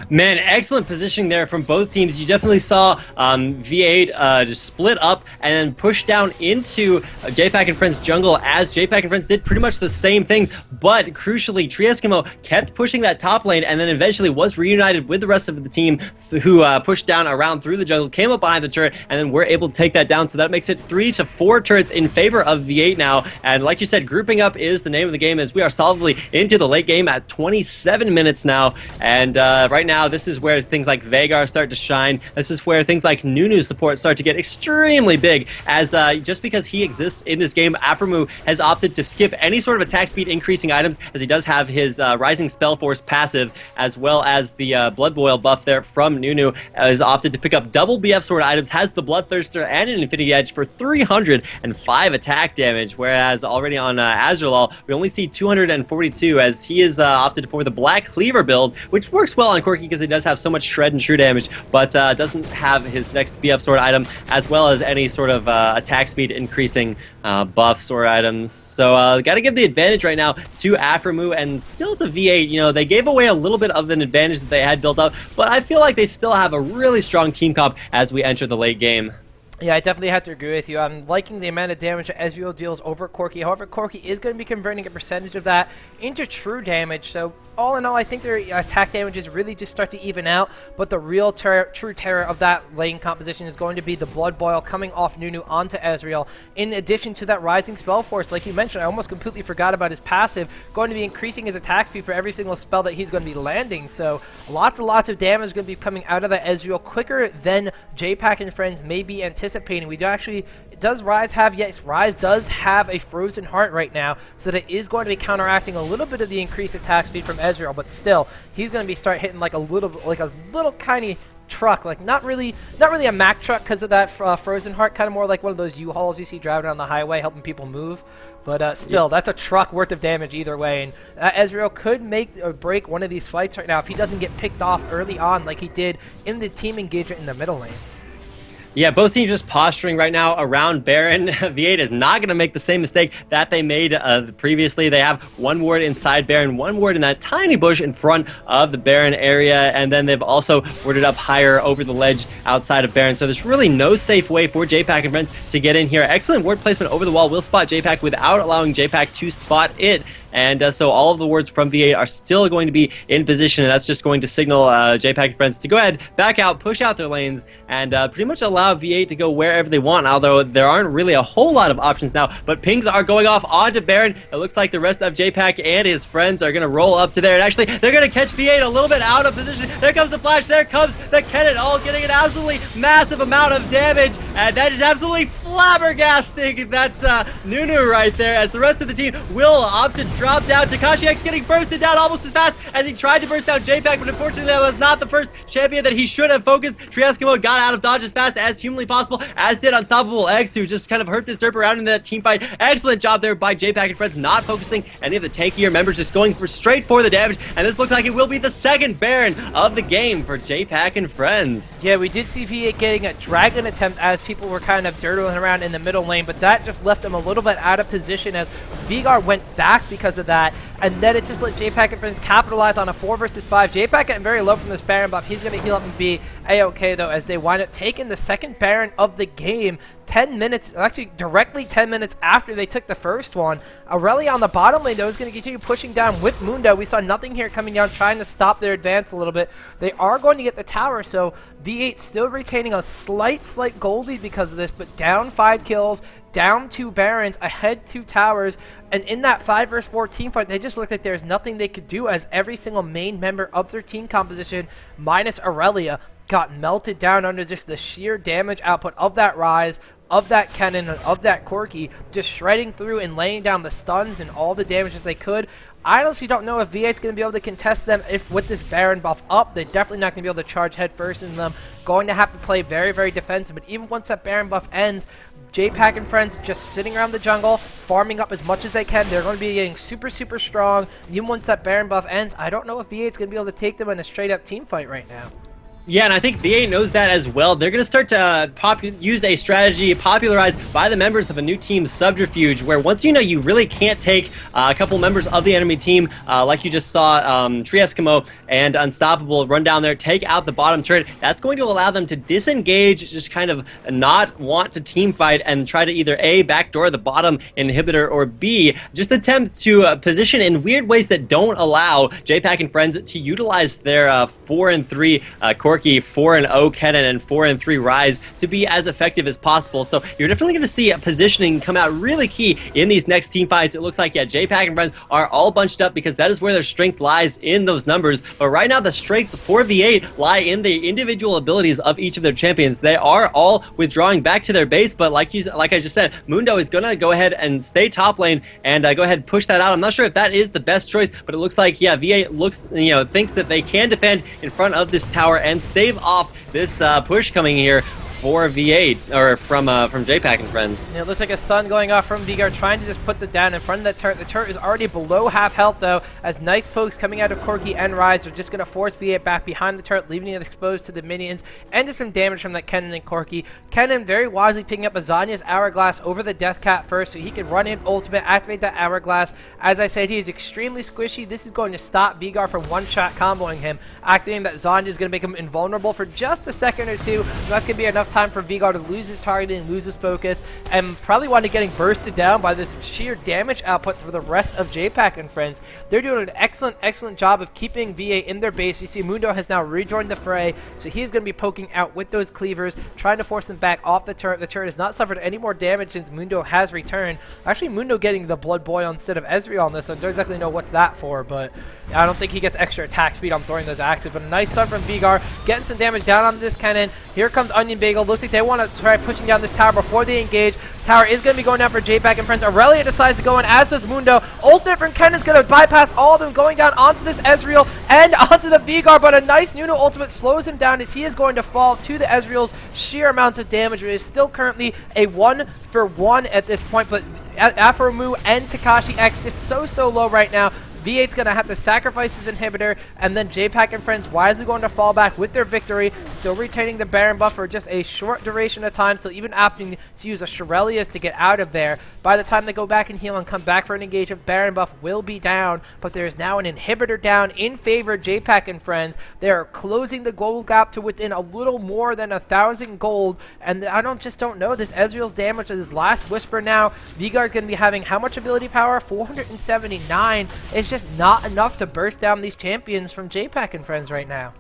Man, excellent positioning there from both teams. You definitely saw V8 just split up and then push down into Jpak and Friends jungle, as Jpak and Friends did pretty much the same things, but crucially, Trieskimo kept pushing that top lane and then eventually was reunited with the rest of the team, who pushed down around through the jungle, came up behind the turret, and then were able to take that down. So that makes it 3 to 4 turrets in favor of V8 now. And like you said, grouping up is the name of the game, as we are solidly into the late game at 27 minutes now. And right now, this is where things like Veigar start to shine. This is where things like Nunu's support start to get extremely big, as just because he exists in this game, Aphromoo has opted to skip any sort of attack speed increasing items, as he does have his Rising Spell Force passive, as well as the Blood Boil buff there from Nunu. Has opted to pick up double BF sword items, has the Bloodthirster and an Infinity Edge for 305 attack damage, whereas already on Azrael, we only see 242, as he is opted for the Black Cleaver build, which works well on Corki because he does have so much shred and true damage, but doesn't have his next BF sword item, as well as any sort of attack speed increasing buffs or items. So got to give the advantage right now to Aphromoo, and still to V8. You know, they gave away a little bit of an advantage that they had built up, but I feel like they still have a really strong team comp as we enter the late game. Yeah, I definitely have to agree with you. I'm liking the amount of damage that Ezreal deals over Corki. However, Corki is going to be converting a percentage of that into true damage. So all in all, I think their attack damages really just start to even out. But the real true terror of that lane composition is going to be the Blood Boil coming off Nunu onto Ezreal. In addition to that Rising Spell Force, like you mentioned, I almost completely forgot about his passive, going to be increasing his attack speed for every single spell that he's going to be landing. So lots and lots of damage is going to be coming out of that Ezreal quicker than Jpak and friends may be anticipating. We do actually, does Rise have, yes, Rise does have a Frozen Heart right now, so that it is going to be counteracting a little bit of the increased attack speed from Ezreal, but still, he's going to be start hitting like a little tiny truck, like not really a Mack truck because of that Frozen Heart, kind of more like one of those U-Hauls you see driving on the highway helping people move. But still, yeah, that's a truck worth of damage either way, and Ezreal could make or break one of these fights right now if he doesn't get picked off early on like he did in the team engagement in the middle lane. Yeah, both teams just posturing right now around Baron. V8 is not going to make the same mistake that they made previously. They have one ward inside Baron, one ward in that tiny bush in front of the Baron area, and then they've also warded up higher over the ledge outside of Baron. So there's really no safe way for Jpak and friends to get in here. Excellent ward placement over the wall will spot Jpak without allowing Jpak to spot it. And so all of the wards from V8 are still going to be in position, and that's just going to signal Jpak and friends to go ahead, back out, push out their lanes, and pretty much allow V8 to go wherever they want, although there aren't really a whole lot of options now. But pings are going off onto Baron. It looks like the rest of Jpak and his friends are going to roll up to there, and actually they're going to catch V8 a little bit out of position. There comes the flash, there comes the Kennen, all getting an absolutely massive amount of damage, and that is absolutely flabbergasting. That's Nunu right there, as the rest of the team will opt to drop down. Takashi X getting bursted down almost as fast as he tried to burst down Jpak, but unfortunately that was not the first champion that he should have focused. Trieskimo got out of dodge as fast as humanly possible, as did Unstoppable X, who just kind of hurt this derp around in that team fight. Excellent job there by Jpak and friends, not focusing any of the tankier members, just going straight for the damage, and this looks like it will be the second Baron of the game for Jpak and friends. Yeah, we did see V8 getting a dragon attempt as people were kind of dirtling around in the middle lane, but that just left them a little bit out of position as Veigar went back because of that, and then it just let Jpak and friends capitalize on a 4 versus 5. Jpak getting very low from this Baron buff. He's going to heal up and be A-okay, though, as they wind up taking the second Baron of the game. 10 minutes, actually directly 10 minutes after they took the first one. Aurelia on the bottom lane, though, is going to continue pushing down with Mundo. We saw nothing here coming down, trying to stop their advance a little bit. They are going to get the tower, so V8 still retaining a slight gold lead because of this, but down 5 kills, down 2 Barons, ahead 2 towers, and in that 5 versus 4 team fight, they just looked like there's nothing they could do, as every single main member of their team composition, minus Aurelia, got melted down under just the sheer damage output of that Rise, of that Kennen, and of that Corki, just shredding through and laying down the stuns and all the damage that they could. I honestly don't know if V8's going to be able to contest them if with this Baron buff up. They're definitely not going to be able to charge head first into them. Going to have to play very, very defensive. But even once that Baron buff ends, Jpak and friends just sitting around the jungle, farming up as much as they can. They're going to be getting super, super strong. Even once that Baron buff ends, I don't know if V8's going to be able to take them in a straight-up team fight right now. Yeah, and I think V8 knows that as well. They're going to start to use a strategy popularized by the members of a new team's Subterfuge, where once you know you really can't take a couple members of the enemy team, like you just saw Tree Eskimo and Unstoppable run down there, take out the bottom turret, that's going to allow them to disengage, just kind of not want to team fight, and try to either A, backdoor the bottom inhibitor, or B, just attempt to position in weird ways that don't allow Jpak and friends to utilize their 4-3 Corki, 4-0 Kennen, and 4-3 Rise to be as effective as possible. So you're definitely going to see positioning come out really key in these next team fights. It looks like, yeah, Jpak and friends are all bunched up because that is where their strength lies, in those numbers. But right now, the strengths for V8 lie in the individual abilities of each of their champions. They are all withdrawing back to their base, but like I just said, Mundo is going to go ahead and stay top lane and go ahead and push that out. I'm not sure if that is the best choice, but it looks like, yeah, V8 thinks that they can defend in front of this tower and stave off this push coming here for V8, or from Jpak and friends. It looks like a stun going off from Vigard, trying to just put the down in front of that turret. The turret is already below half health, though, as nice pokes coming out of Corki and Rise are just going to force V8 back behind the turret, leaving it exposed to the minions, and just some damage from that Kennen and Corki. Kennen very wisely picking up Azania's Hourglass over the Death Cat first, so he can run in ultimate, activate that Hourglass. As I said, he is extremely squishy. This is going to stop Vigard from one-shot comboing him. Activating that Zanya is going to make him invulnerable for just a second or two. So that's going to be enough time for Vigard to lose his targeting, lose his focus, and probably wind up getting bursted down by this sheer damage output for the rest of Jpak and friends. They're doing an excellent job of keeping VA in their base. We see Mundo has now rejoined the fray, so he's going to be poking out with those cleavers, trying to force them back off the turret. The turret has not suffered any more damage since Mundo has returned. Actually, Mundo getting the Blood Boil instead of Ezreal on this, so I don't exactly know what's that for, but I don't think he gets extra attack speed on throwing those axes. But a nice stun from Vigard, getting some damage down on this Kennen. Here comes Onion Bagel. Looks like they want to try pushing down this tower before they engage. Tower is going to be going down for Jpak and friends. Aurelia decides to go in, as does Mundo. Ultimate from Kennen is going to bypass all of them, going down onto this Ezreal and onto the Vigard, but a nice Nuno ultimate slows him down as he is going to fall to the Ezreal's sheer amounts of damage. It is still currently a 1-for-1 at this point, but Aphromu and Takashi X just so low right now. V8's going to have to sacrifice his inhibitor, and then Jpak and friends wisely going to fall back with their victory, still retaining the Baron buff for just a short duration of time, still even opting to use a Shirelius to get out of there. By the time they go back and heal and come back for an engagement, Baron buff will be down, but there is now an inhibitor down in favor of Jpak and friends. They are closing the gold gap to within a little more than 1,000 gold, and I just don't know. This Ezreal's damage is his last whisper now. Vigard's going to be having how much ability power? 479. It's just not enough to burst down these champions from Jpak and friends right now.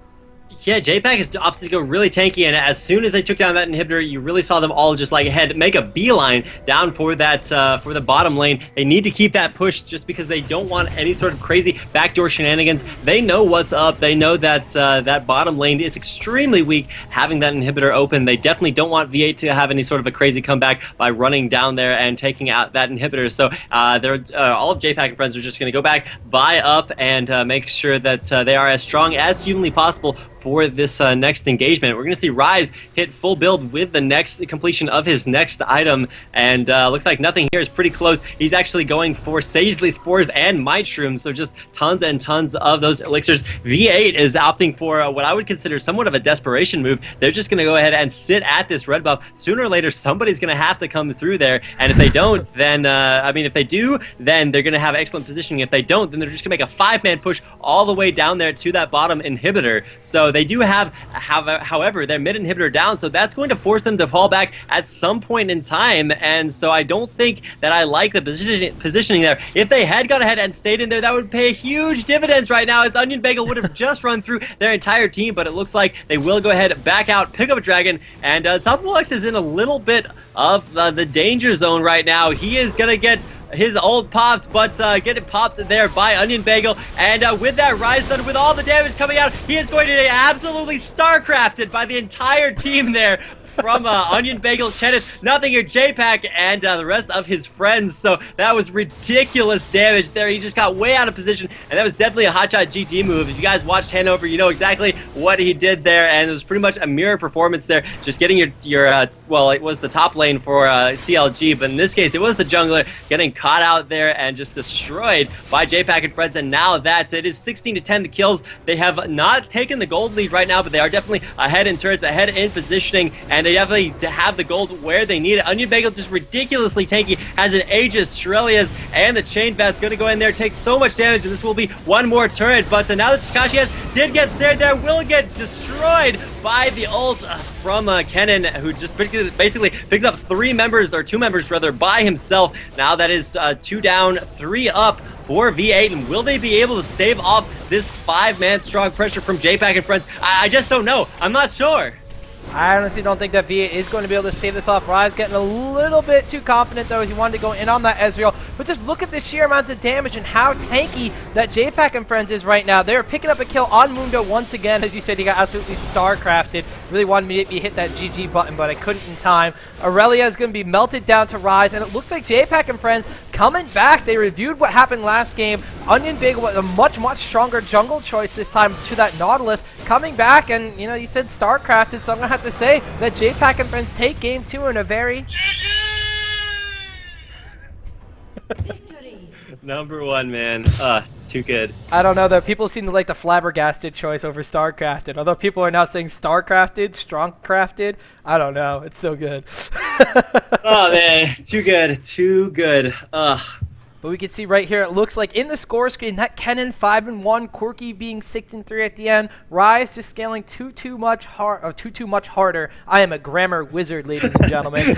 Yeah, Jpak has opted to go really tanky, and as soon as they took down that inhibitor, you really saw them all just like make a beeline down for that for the bottom lane. They need to keep that push just because they don't want any sort of crazy backdoor shenanigans. They know what's up. They know that that bottom lane is extremely weak. Having that inhibitor open, they definitely don't want V8 to have any sort of a crazy comeback by running down there and taking out that inhibitor. So all of Jpak and friends are just going to go back, buy up, and make sure that they are as strong as humanly possible for this next engagement. We're going to see Rise hit full build with the next completion of his next item, and looks like nothing here is pretty close. He's actually going for Sagely Spores and Might Shrooms, so just tons and tons of those elixirs. V8 is opting for what I would consider somewhat of a desperation move. They're just going to go ahead and sit at this red buff. Sooner or later, somebody's going to have to come through there, and if they don't, then, I mean, if they do, then they're going to have excellent positioning. If they don't, then they're just going to make a 5-man push all the way down there to that bottom inhibitor. So they do have however, their mid inhibitor down, so that's going to force them to fall back at some point in time, and so I don't think that I like the positioning there. If they had gone ahead and stayed in there, that would pay huge dividends right now, as Onion Bagel would have just run through their entire team, but it looks like they will go ahead, back out, pick up a dragon, and Topolux is in a little bit of the danger zone right now. He is going to get his ult popped, but get it popped there by Onion Bagel, and with that Rise Stun, with all the damage coming out, he is going to get absolutely StarCrafted by the entire team there from Onion Bagel, Kenneth, nothing here, Jpak, and the rest of his friends. So that was ridiculous damage there. He just got way out of position, and that was definitely a hotshot GG move. If you guys watched Hanover, you know exactly what he did there, and it was pretty much a mirror performance there, just getting your well, it was the top lane for CLG, but in this case, it was the jungler getting caught out there and just destroyed by Jpak and friends, and now that's it. Is 16-10 the kills. They have not taken the gold lead right now, but they are definitely ahead in turrets, ahead in positioning, and they definitely have the gold where they need it. Onion Bagel just ridiculously tanky, has an Aegis, Shurelia's, and the Chain Bat's going to go in there, take so much damage, and this will be one more turret, but now that Takashi did get snared there, will get destroyed by the ult from Kennen, who just basically picks up 2 members rather, by himself. Now that is 2 down, 3 up for V8, and will they be able to stave off this 5-man strong pressure from Jpak and friends? I just don't know. I'm not sure. I honestly don't think that V8 is going to be able to stave this off. Rise getting a little bit too confident, though, as he wanted to go in on that Ezreal. But just look at the sheer amounts of damage and how tanky that Jpak and friends is right now. They're picking up a kill on Mundo once again. As you said, he got absolutely StarCrafted. Really wanted me to hit that GG button, but I couldn't in time. Aurelia is going to be melted down to Rise, and it looks like Jpak and friends coming back. They reviewed what happened last game. Onion Bagel was a much stronger jungle choice this time to that Nautilus. Coming back, and, you know, you said StarCrafted, so I'm going to have to say that Jpak and friends take game 2 in a very... Number 1, man. Too good. I don't know, though. People seem to like the flabbergasted choice over StarCrafted. Although people are now saying StarCrafted, StrongCrafted. I don't know. It's so good. Oh, man. Too good. Too good. But we can see right here, it looks like in the score screen, that Kennen 5-1, Corki being 6-3 at the end, Rise just scaling too much harder. I am a grammar wizard, ladies and gentlemen.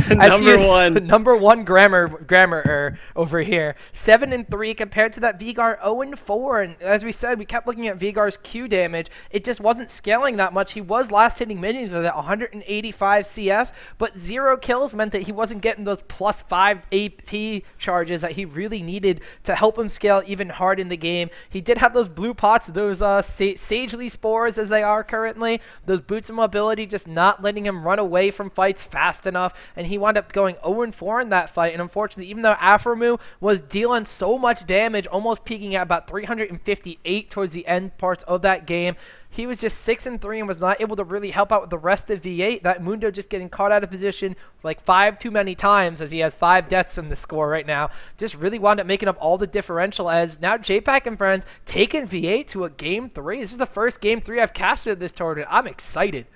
Number one grammar over here. 7-3 compared to that Veigar 0-4. And as we said, we kept looking at Veigar's Q damage. It just wasn't scaling that much. He was last hitting minions with at 185 CS, but 0 kills meant that he wasn't getting those +5 AP charges that he really needed to help him scale even hard in the game. He did have those blue pots, those Sagely Spores as they are currently, those boots of mobility just not letting him run away from fights fast enough, and he wound up going 0-4 in that fight. And unfortunately, even though Aphromoo was dealing so much damage, almost peaking at about 358 towards the end parts of that game, he was just 6-3 and was not able to really help out with the rest of V8. That Mundo just getting caught out of position like 5 too many times, as he has 5 deaths in the score right now. Just really wound up making up all the differential, as now Jpak and friends taking V8 to a game 3. This is the first game 3 I've casted this tournament. I'm excited.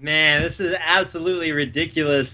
Man, this is absolutely ridiculous.